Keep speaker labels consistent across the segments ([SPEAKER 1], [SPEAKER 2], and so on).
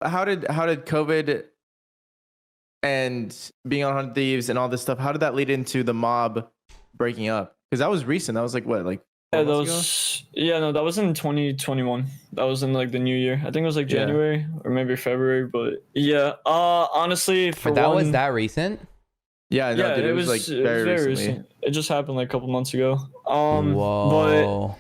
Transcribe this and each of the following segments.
[SPEAKER 1] how did COVID and being on Hunt Thieves and all this stuff, how did that lead into the mob breaking up? Because that was recent. That was like what, like
[SPEAKER 2] Yeah,
[SPEAKER 1] 4
[SPEAKER 2] that
[SPEAKER 1] months ago?
[SPEAKER 2] was no, that was in 2021. That was in like the new year. I think it was like January or maybe February. But yeah, honestly, for
[SPEAKER 3] But that was
[SPEAKER 2] one,
[SPEAKER 3] that recent?
[SPEAKER 1] Yeah, no,
[SPEAKER 2] yeah,
[SPEAKER 1] dude, it was like very recently.
[SPEAKER 2] recent. It just happened like a couple months ago.
[SPEAKER 3] Whoa.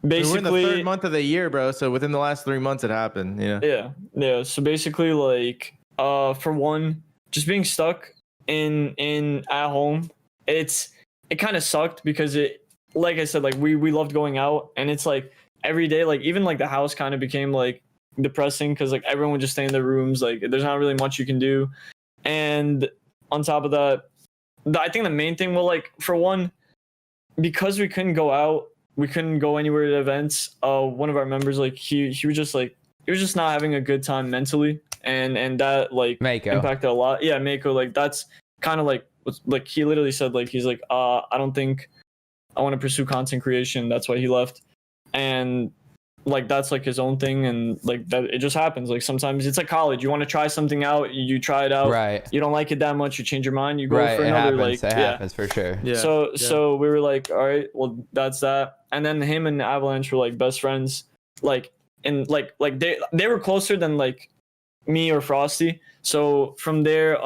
[SPEAKER 2] But
[SPEAKER 1] We're in the
[SPEAKER 2] basically,
[SPEAKER 1] third month of the year, bro. So within the last 3 months, it happened.
[SPEAKER 2] yeah. So basically, like, for one, just being stuck in at home, it kind of sucked because it, like I said, like we loved going out, and it's like every day, like even like the house kind of became like depressing because like everyone would just stay in their rooms. Like there's not really much you can do, and on top of that, I think the main thing, well, like for one, because we couldn't go out, we couldn't go anywhere to events. One of our members, like he was just like, he was just not having a good time mentally, and that like
[SPEAKER 3] Mako.
[SPEAKER 2] impacted a lot. Yeah, Mako, like that's kind of like he literally said like he's like I don't think I want to pursue content creation. That's why he left, and like that's like his own thing, and like that it just happens. Like sometimes it's like college. You want to try something out, you try it out.
[SPEAKER 3] Right.
[SPEAKER 2] You don't like it that much, you change your mind, you go
[SPEAKER 3] Right.
[SPEAKER 2] for
[SPEAKER 3] It
[SPEAKER 2] another.
[SPEAKER 3] happens.
[SPEAKER 2] Like
[SPEAKER 3] It happens for sure.
[SPEAKER 1] Yeah.
[SPEAKER 2] So we were like, all right, well that's that. And then him and Avalanche were like best friends. Like and like they were closer than like me or Frosty. So from there,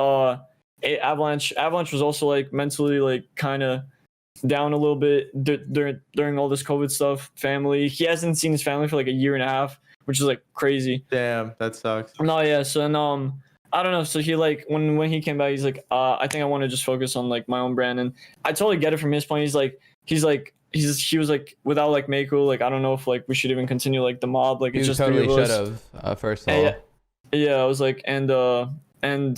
[SPEAKER 2] Avalanche was also like mentally like kind of down a little bit during all this COVID stuff. Family, he hasn't seen his family for like a year and a half, which is like crazy.
[SPEAKER 1] Damn, that sucks.
[SPEAKER 2] No, yeah. So and I don't know. So he like when he came back, he's like, I think I want to just focus on like my own brand, and I totally get it from his point. He was like, without like Mako, like I don't know if like we should even continue like the mob. Like it's
[SPEAKER 3] You
[SPEAKER 2] just
[SPEAKER 3] totally
[SPEAKER 2] three of
[SPEAKER 3] should
[SPEAKER 2] us.
[SPEAKER 3] have. First of all.
[SPEAKER 2] Yeah, I was like, and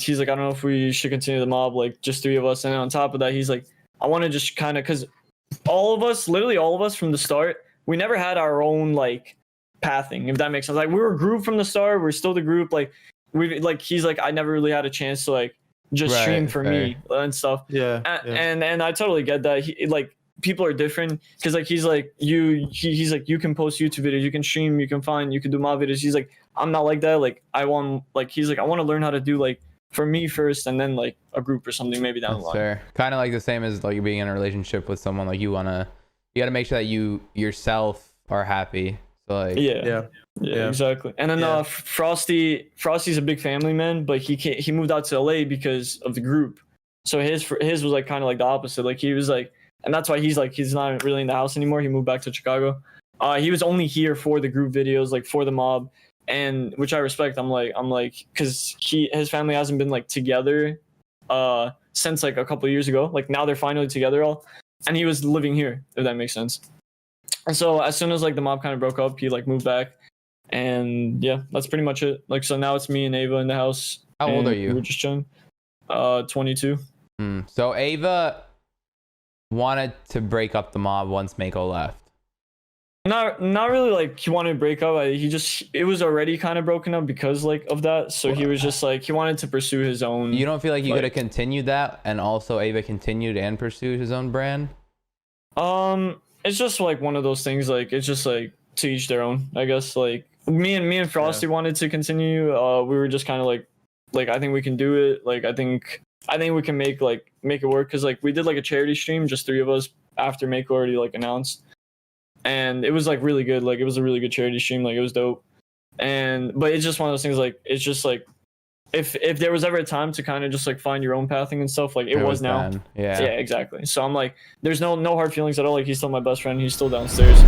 [SPEAKER 2] he's like, I don't know if we should continue the mob, like just three of us. And on top of that, he's like, I want to just kind of, because literally all of us from the start, we never had our own like pathing, if that makes sense. Like we were a group from the start, we're still the group. Like he's like, I never really had a chance to like just stream for me and stuff.
[SPEAKER 1] Yeah.
[SPEAKER 2] And I totally get that. He, like people are different, because like he's like he's like, you can post YouTube videos, you can stream, you can do mob videos. He's like, I'm not like that. Like he's like, I want to learn how to do like for me first, and then like a group or something maybe down the line.
[SPEAKER 3] Fair. Kind of like the same as like being in a relationship with someone. Like you gotta make sure that you yourself are happy. So like
[SPEAKER 2] yeah, exactly. And then Frosty's a big family man, but he moved out to LA because of the group. So his was like kind of like the opposite. Like he was like, and that's why he's not really in the house anymore. He moved back to Chicago. He was only here for the group videos, like for the mob, and which I respect. I'm like, because his family hasn't been like together since like a couple of years ago. Like now they're finally together all, and he was living here, if that makes sense. And so as soon as like the mob kind of broke up, he like moved back, and yeah, that's pretty much it. Like so now it's me and Ava in the house.
[SPEAKER 3] How old are you?
[SPEAKER 2] We're just chilling. 22.
[SPEAKER 3] So Ava wanted to break up the mob once Mako left.
[SPEAKER 2] Not really like he wanted to break up. It was already kind of broken up because like of that. So he was just like, he wanted to pursue his own.
[SPEAKER 3] You don't feel like you
[SPEAKER 2] like,
[SPEAKER 3] could have continued that, and also Ava continued and pursued his own brand?
[SPEAKER 2] It's just like one of those things. Like it's just like to each their own, I guess. Like me and Frosty wanted to continue. We were just kind of like I think we can do it. Like I think we can make it work, because like we did like a charity stream, just three of us, after Mako already like announced. And it was like really good. Like it was a really good charity stream. Like it was dope. But it's just one of those things. Like it's just like if there was ever a time to kind of just like find your own pathing and stuff, like it was now.
[SPEAKER 3] Yeah,
[SPEAKER 2] exactly. So I'm like, there's no hard feelings at all. Like he's still my best friend. He's still downstairs.